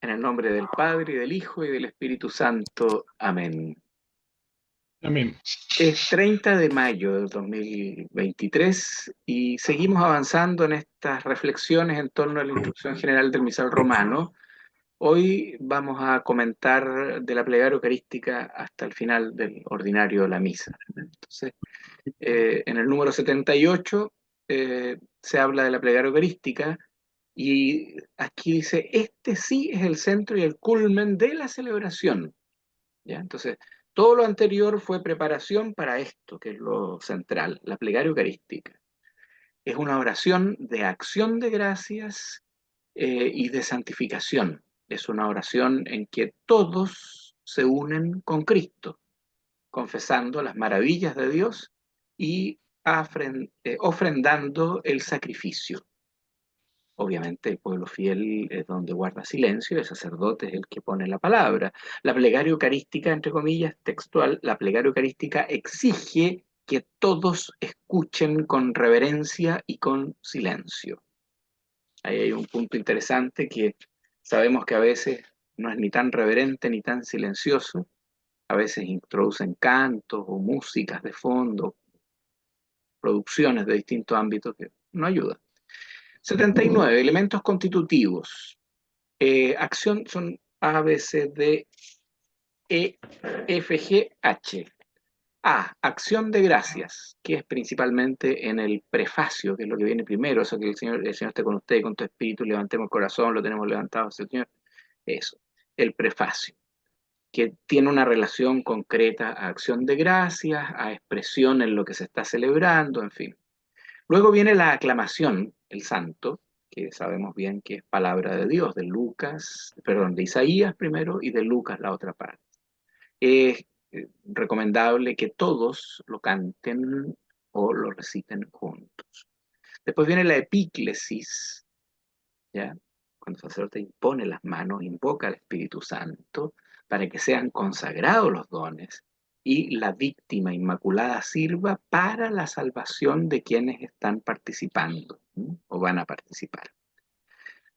En el nombre del Padre, y del Hijo, y del Espíritu Santo. Amén. Amén. Es 30 de mayo del 2023 y seguimos avanzando en estas reflexiones en torno a la instrucción general del misal romano. Hoy vamos a comentar de la plegaria eucarística hasta el final del ordinario de la misa. Entonces, en el número 78 se habla de la plegaria eucarística y aquí dice, este sí es el centro y el culmen de la celebración. ¿Ya? Entonces, todo lo anterior fue preparación para esto, que es lo central, la plegaria eucarística. Es una oración de acción de gracias y de santificación. Es una oración en que todos se unen con Cristo, confesando las maravillas de Dios y ofrendando el sacrificio. Obviamente el pueblo fiel es donde guarda silencio, el sacerdote es el que pone la palabra. La plegaria eucarística, entre comillas, textual, la plegaria eucarística exige que todos escuchen con reverencia y con silencio. Ahí hay un punto interesante que sabemos que a veces no es ni tan reverente ni tan silencioso, a veces introducen cantos o músicas de fondo, producciones de distintos ámbitos que no ayudan. 79. Elementos constitutivos. Acción son A, B, C, D, E, F, G, H. A, acción de gracias, que es principalmente en el prefacio, que es lo que viene primero, eso que el Señor esté con usted y con tu espíritu, levantemos el corazón, lo tenemos levantado hacia el Señor. Eso, el prefacio, que tiene una relación concreta a acción de gracias, a expresión en lo que se está celebrando, en fin. Luego viene la aclamación, el santo, que sabemos bien que es palabra de Dios, de Lucas, perdón, de Isaías primero y de Lucas la otra parte. Es recomendable que todos lo canten o lo reciten juntos. Después viene la epíclesis, ¿ya? Cuando el sacerdote impone las manos, invoca al Espíritu Santo para que sean consagrados los dones y la víctima inmaculada sirva para la salvación de quienes están participando, ¿no? O van a participar.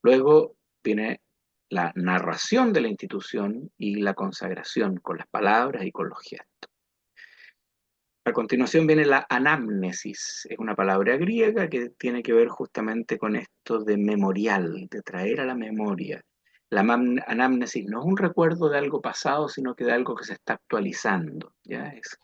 Luego viene la narración de la institución y la consagración con las palabras y con los gestos. A continuación viene la anamnesis, es una palabra griega que tiene que ver justamente con esto de memorial, de traer a la memoria. La anamnesis no es un recuerdo de algo pasado, sino que de algo que se está actualizando. ¿Ya? Es,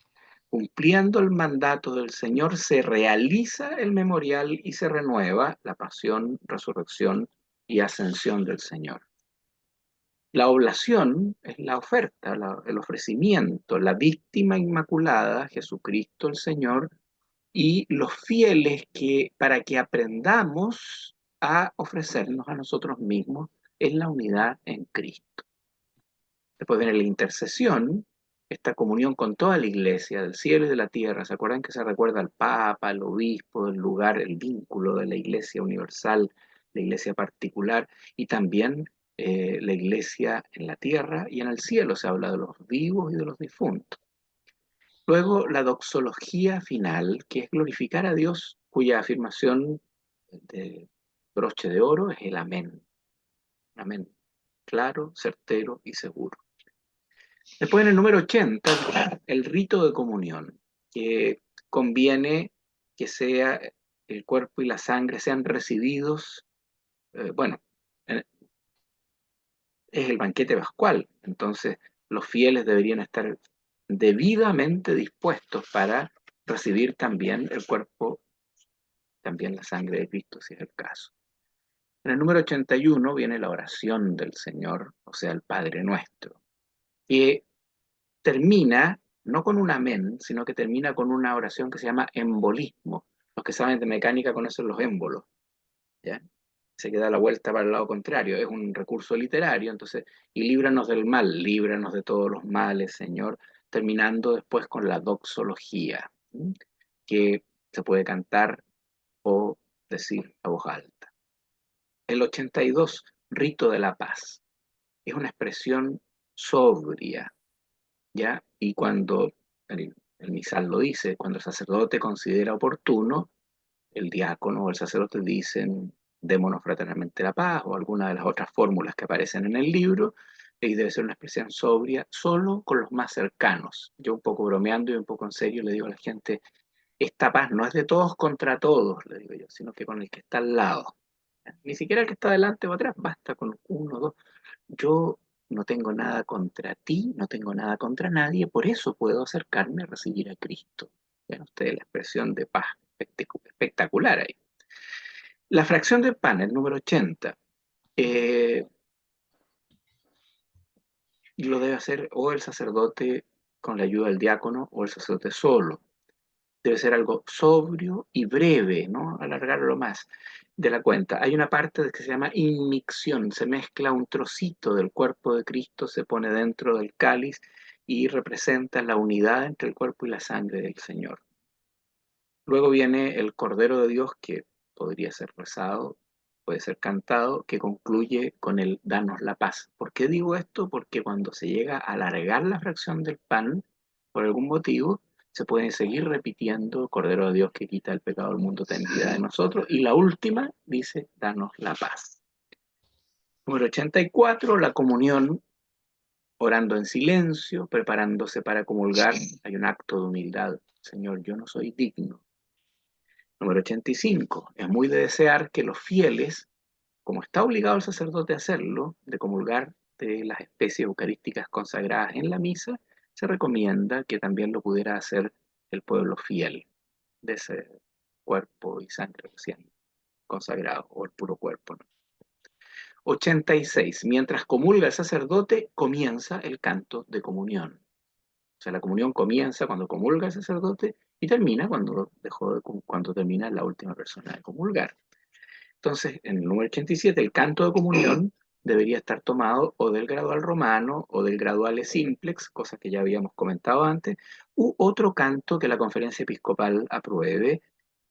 cumpliendo el mandato del Señor, se realiza el memorial y se renueva la pasión, resurrección y ascensión del Señor. La oblación es la oferta, el ofrecimiento, la víctima inmaculada, Jesucristo el Señor, y los fieles que, para que aprendamos a ofrecernos a nosotros mismos en la unidad en Cristo. Después viene la intercesión, esta comunión con toda la iglesia del cielo y de la tierra. ¿Se acuerdan que se recuerda al Papa, al obispo, el lugar, el vínculo de la iglesia universal, la iglesia particular y también la iglesia en la tierra y en el cielo? Se habla de los vivos y de los difuntos. Luego la doxología final, que es glorificar a Dios, cuya afirmación de broche de oro es el amén. Amén. Claro, certero y seguro. Después en el número 80, el rito de comunión, que conviene que sea el cuerpo y la sangre sean recibidos, bueno, eh, es el banquete pascual, entonces los fieles deberían estar debidamente dispuestos para recibir también el cuerpo, también la sangre de Cristo, si es el caso. En el número 81 viene la oración del Señor, o sea, el Padre Nuestro, que termina no con un amén, sino que termina con una oración que se llama embolismo. Los que saben de mecánica conocen los émbolos, ¿ya? Se queda la vuelta para el lado contrario, es un recurso literario, entonces, y líbranos del mal, líbranos de todos los males, Señor, terminando después con la doxología, ¿sí? Que se puede cantar o decir a voz alta. El 82, rito de la paz, es una expresión sobria, ¿ya? Y cuando el misal lo dice, cuando el sacerdote considera oportuno, el diácono o el sacerdote dicen démonos fraternalmente la paz o alguna de las otras fórmulas que aparecen en el libro, y debe ser una expresión sobria solo con los más cercanos. Yo un poco bromeando y un poco en serio le digo a la gente, esta paz no es de todos contra todos, le digo yo, sino que con el que está al lado. Ni siquiera el que está delante o atrás, basta con uno o dos. Yo no tengo nada contra ti, no tengo nada contra nadie, por eso puedo acercarme a recibir a Cristo. Vean ustedes la expresión de paz espectacular ahí. La fracción del pan, el número 80, eh, lo debe hacer o el sacerdote con la ayuda del diácono o el sacerdote solo. Debe ser algo sobrio y breve, ¿no? Alargarlo más de la cuenta. Hay una parte que se llama inmicción, se mezcla un trocito del cuerpo de Cristo, se pone dentro del cáliz y representa la unidad entre el cuerpo y la sangre del Señor. Luego viene el Cordero de Dios, que podría ser rezado, puede ser cantado, que concluye con el danos la paz. ¿Por qué digo esto? Porque cuando se llega a alargar la fracción del pan, por algún motivo, se pueden seguir repitiendo, Cordero de Dios que quita el pecado del mundo, ten piedad de nosotros. Y la última dice, danos la paz. Número 84, la comunión, orando en silencio, preparándose para comulgar. Hay un acto de humildad. Señor, yo no soy digno. Número 85. Es muy de desear que los fieles, como está obligado el sacerdote a hacerlo, de comulgar de las especies eucarísticas consagradas en la misa, se recomienda que también lo pudiera hacer el pueblo fiel de ese cuerpo y sangre recién consagrado, o el puro cuerpo, ¿no? 86. Mientras comulga el sacerdote, comienza el canto de comunión. O sea, la comunión comienza cuando comulga el sacerdote y termina cuando termina la última persona de comulgar. Entonces, en el número 87, el canto de comunión debería estar tomado o del gradual romano o del graduale simplex, cosa que ya habíamos comentado antes, u otro canto que la conferencia episcopal apruebe.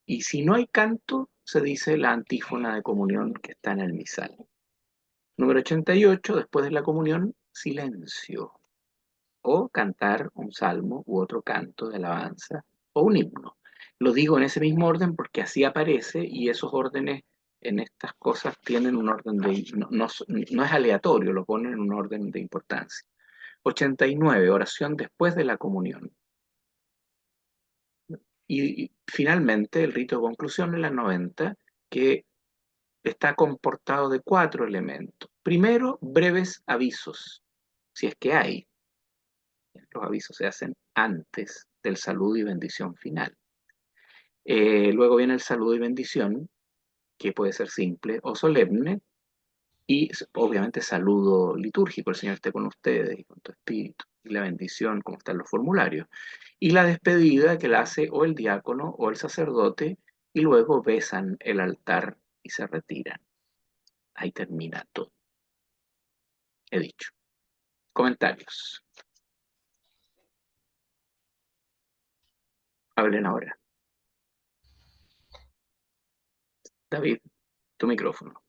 Y si no hay canto, se dice la antífona de comunión que está en el misal. Número 88, después de la comunión, silencio, o cantar un salmo u otro canto de alabanza o un himno. Lo digo en ese mismo orden porque así aparece y esos órdenes en estas cosas tienen un orden no es aleatorio, lo ponen en un orden de importancia. 89, oración después de la comunión. Y finalmente el rito de conclusión en la 90, que está comportado de 4 elementos. Primero, breves avisos, si es que hay. Los avisos se hacen antes del saludo y bendición final. Luego viene el saludo y bendición, que puede ser simple o solemne, y obviamente saludo litúrgico, el Señor esté con ustedes y con tu espíritu, y la bendición, como están los formularios. Y la despedida que la hace o el diácono o el sacerdote, y luego besan el altar y se retiran. Ahí termina todo. He dicho. Comentarios. Hablen ahora. David, tu micrófono.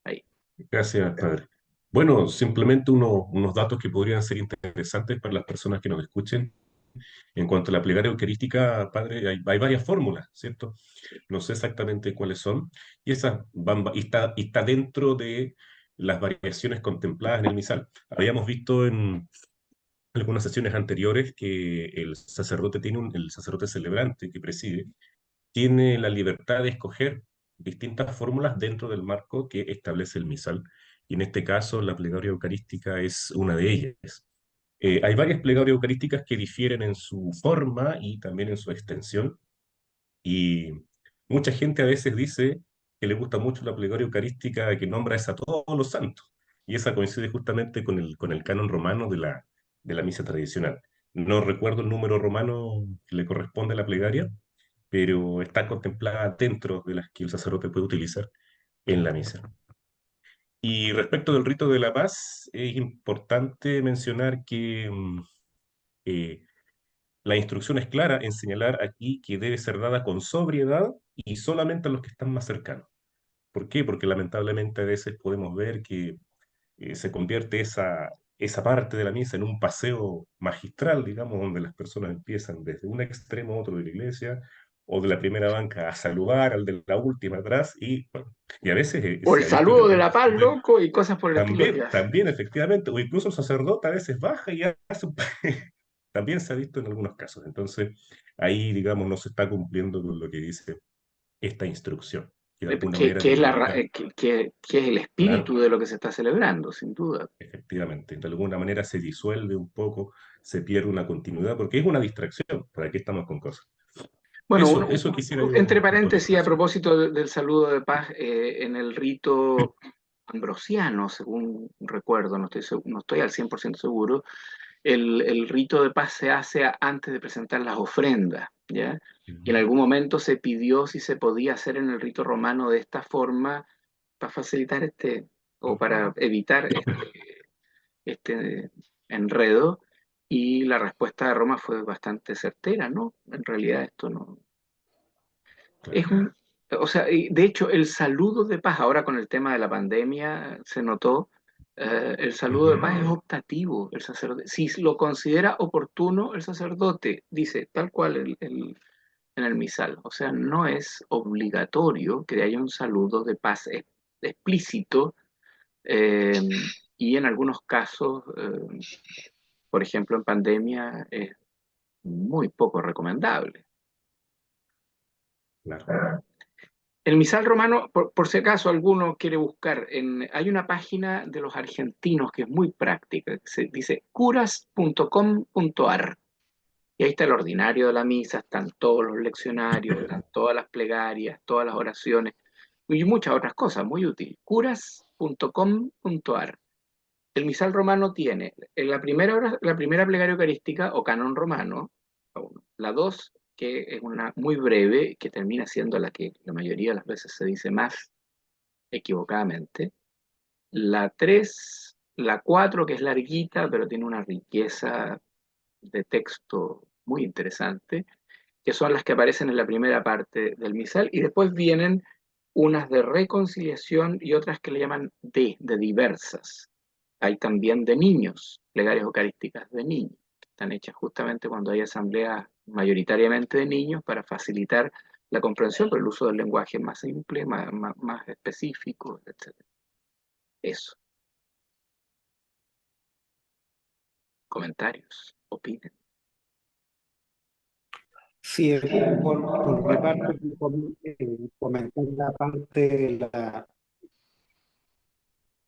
Ahí. Gracias, padre. Bueno, simplemente unos datos que podrían ser interesantes para las personas que nos escuchen. En cuanto a la plegaria eucarística, padre, hay varias fórmulas, ¿cierto? No sé exactamente cuáles son, y está dentro de las variaciones contempladas en el misal. Habíamos visto en algunas sesiones anteriores que el sacerdote celebrante que preside, tiene la libertad de escoger distintas fórmulas dentro del marco que establece el misal. Y en este caso, la plegaria eucarística es una de ellas. Hay varias plegarias eucarísticas que difieren en su forma y también en su extensión. Y mucha gente a veces dice que le gusta mucho la plegaria eucarística que nombra es a todos los santos. Y esa coincide justamente con el canon romano de la misa tradicional. No recuerdo el número romano que le corresponde a la plegaria, pero está contemplada dentro de las que el sacerdote puede utilizar en la misa. Y respecto del rito de la paz, es importante mencionar que eh, la instrucción es clara en señalar aquí que debe ser dada con sobriedad y solamente a los que están más cercanos. ¿Por qué? Porque lamentablemente a veces podemos ver que se convierte esa parte de la misa en un paseo magistral, digamos, donde las personas empiezan desde un extremo a otro de la iglesia o de la primera banca a saludar al de la última atrás, y, bueno, y a veces O el se ha visto en saludo de algunos la paz, casos loco, y cosas por el estilo que también, hace. también efectivamente, o incluso el sacerdote a veces baja y hace un... También se ha visto en algunos casos. Entonces, ahí, digamos, no se está cumpliendo con lo que dice esta instrucción, que de alguna manera Que es debería, que es el espíritu claro, de lo que se está celebrando, sin duda. efectivamente, de alguna manera se disuelve un poco, se pierde una continuidad, porque es una distracción. ¿Para qué estamos con cosas? Bueno, Eso quisiera entre yo paréntesis, a puntualizar. propósito del saludo de paz, en el rito ambrosiano, según recuerdo, no estoy al 100% seguro, el rito de paz se hace antes de presentar las ofrendas, ¿ya? Y en Ujú. algún momento se pidió si se podía hacer en el rito romano de esta forma para facilitar o para evitar este enredo, y la respuesta de Roma fue bastante certera, ¿no? En realidad esto no es Claro. un, o sea, y de hecho el saludo de paz, ahora con el tema de la pandemia se notó, el saludo de Ujú. paz es optativo, el sacerdote, si lo considera oportuno, el sacerdote dice tal cual en el misal, o sea, no es obligatorio que haya un saludo de paz explícito, eh, y en algunos casos, por ejemplo, en pandemia es muy poco recomendable. Claro. El misal romano, por si acaso alguno quiere buscar, hay una página de los argentinos que es muy práctica, que se dice curas.com.ar. Y ahí está el ordinario de la misa, están todos los leccionarios, están todas las plegarias, todas las oraciones y muchas otras cosas, muy útil. Curas.com.ar. El misal romano tiene en la primera plegaria eucarística o canon romano, la dos, que es una muy breve, que termina siendo la que la mayoría de las veces se dice más equivocadamente, la tres, la cuatro, que es larguita, pero tiene una riqueza de texto muy interesante, que son las que aparecen en la primera parte del misal, y después vienen unas de reconciliación y otras que le llaman de diversas. Hay también de niños, plegarias eucarísticas de niños, que están hechas justamente cuando hay asambleas mayoritariamente de niños para facilitar la comprensión, pero el uso del lenguaje más simple, más específico, etc. Eso. Comentarios, opinen. Sí, por mi parte, comentar la parte de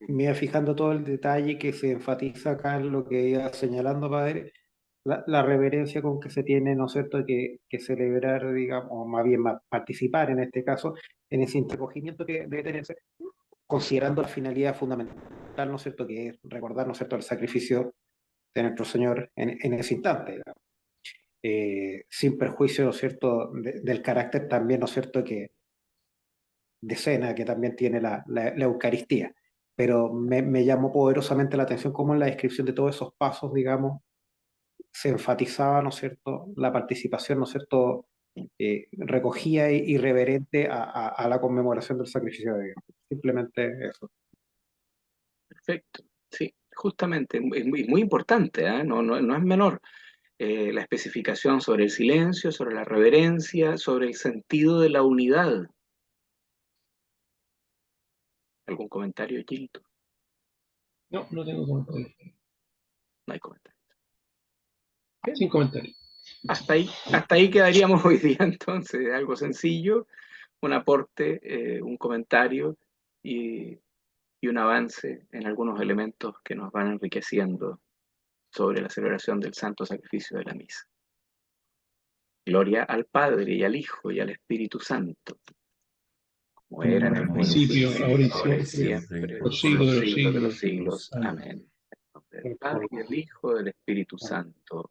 me iba fijando todo el detalle que se enfatiza acá en lo que iba señalando, padre, la reverencia con que se tiene, ¿no es cierto?, que celebrar, digamos, o más bien participar en este caso, en ese intercogimiento que debe tenerse, considerando la finalidad fundamental, ¿no es cierto?, que es recordar, ¿no es cierto?, el sacrificio de nuestro Señor en ese instante, digamos. Sin perjuicio, ¿no es cierto?, del carácter también, ¿no es cierto?, que de cena que también tiene la Eucaristía. Pero me llamó poderosamente la atención cómo en la descripción de todos esos pasos, digamos, se enfatizaba, ¿no es cierto?, la participación, ¿no es cierto?, recogía y reverente a la conmemoración del sacrificio de Dios. Simplemente eso. Perfecto. Sí, justamente, es muy importante, ¿eh? No es menor. La especificación sobre el silencio, sobre la reverencia, sobre el sentido de la unidad. ¿Algún comentario, Gilto? No, no tengo comentarios. No hay comentario. Bien, Sin comentarios. hasta ahí quedaríamos hoy día entonces, algo sencillo, un aporte, un comentario y, y un avance en algunos elementos que nos van enriqueciendo sobre la celebración del santo sacrificio de la misa. Gloria al Padre y al Hijo y al Espíritu Santo, como era en el Principio, ahora y principio, ahora y siempre, siempre, por los por siglos los de los siglos de los siglos. siglos. Amén. Amén. En nombre del Padre y del Hijo y del Espíritu Santo.